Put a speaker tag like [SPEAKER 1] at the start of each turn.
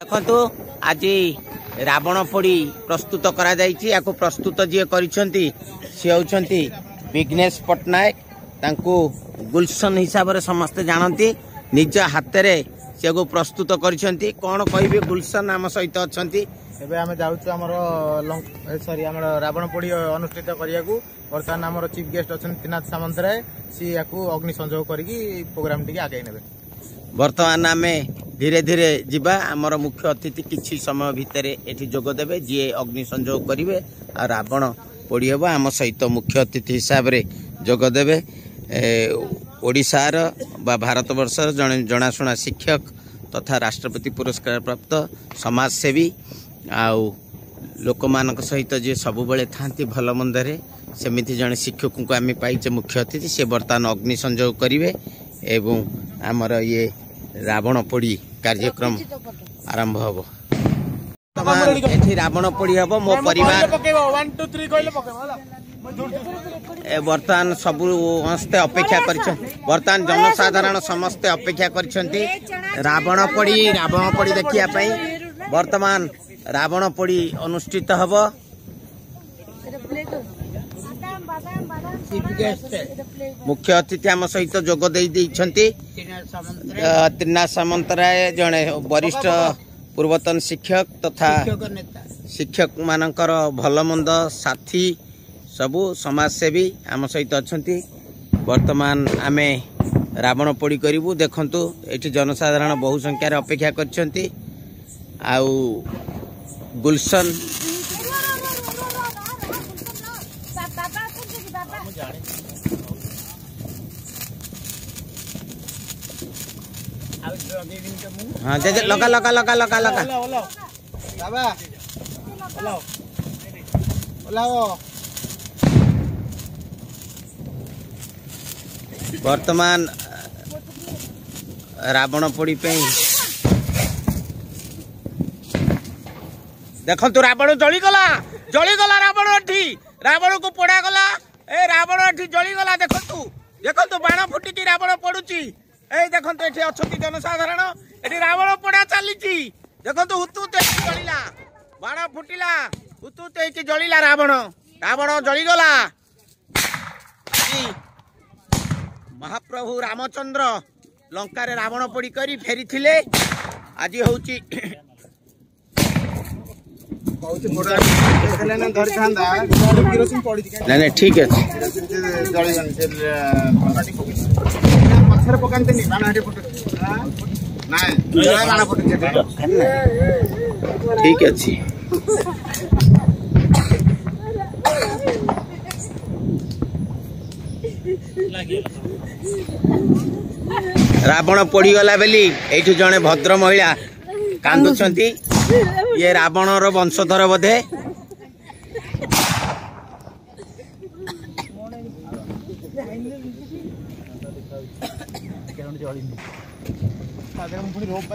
[SPEAKER 1] देखु आज रावण पोड़ी प्रस्तुत करा प्रस्तुत जी होती विघ्नेश पट्टनायक गुलशन हिसाब से समस्ते जानती निज हाथ से प्रस्तुत करी कौन कह गुलशन आम सहित अच्छा
[SPEAKER 2] आम जाऊँ सरी आम रावण पोड़ी अनुष्ठित करने बर्तमान आम चीफ गेस्ट अच्छा त्रिनाथ सामंतराय सी या अग्नि संजोग करके प्रोग्राम टी आगे ने
[SPEAKER 1] बर्तमान आम धीरे धीरे जीवा आमर मुख्य अतिथि किछि समय भितर एठी जोग देबे जी अग्नि संजोग करिवे आ रावण पोड़ी हेबो आम सहित मुख्य अतिथि हिसाब रे जोग देबे ओडिशार बा भारत वर्षर जनाशुना शिक्षक तथा राष्ट्रपति पुरस्कार प्राप्त समाजसेवी आउ लोक मानक सहित जी सब बेले थांती भल मंदरे सेमिति जने शिक्षक को आम पाइचे मुख्य अतिथि से बर्तमान अग्नि संजोग करिवे एवं आमर ये रावण पोड़ी कार्यक्रम आरंभ हम रावण पोड़ी हम मो परिवार बर्तमान सब समस्ते अपेक्षा बर्तमान जनसाधारण समस्ते अपेक्षा कर रावण पोड़ी देखिया बर्तमान रावण पोड़ी अनुष्ठित हम मुख्य अतिथि आम सहित जोग त्रिनाथ सामंतराय जड़े वरिष्ठ पूर्वतन शिक्षक तथा शिक्षक मानकर भल मंद साथी सबू समाजसेवी आम सहित अच्छा बर्तमान आम रावण पोड़ी करूँ देखु ये जनसाधारण बहु संख्यार अपेक्षा कर गुलशन हाँ जे लगा लगा लगा लगा लगा वर्तमान रावण पोड़ी देखु रावण जलीगला रावण रावण को पोड़ा गला ए रावण जलीगला देखु देखु बाण फुटी रावण पड़ुची ए देखो ये अच्छा जनसाधारण ये रावण पोड़ा चली देखो हुतु जलिला बाण फुटिला हुतु जलिला रावण रावण जलीगला महाप्रभु रामचंद्र लंकार रावण पोड़ी करी फेरी थिले आज हूँ नहीं ठीक है ठीक अच्छी रावण पोड़ी गला बेली एठू जने भद्र महिला कांदुछंती ये रावण रो वंशधर बोधे
[SPEAKER 2] रोप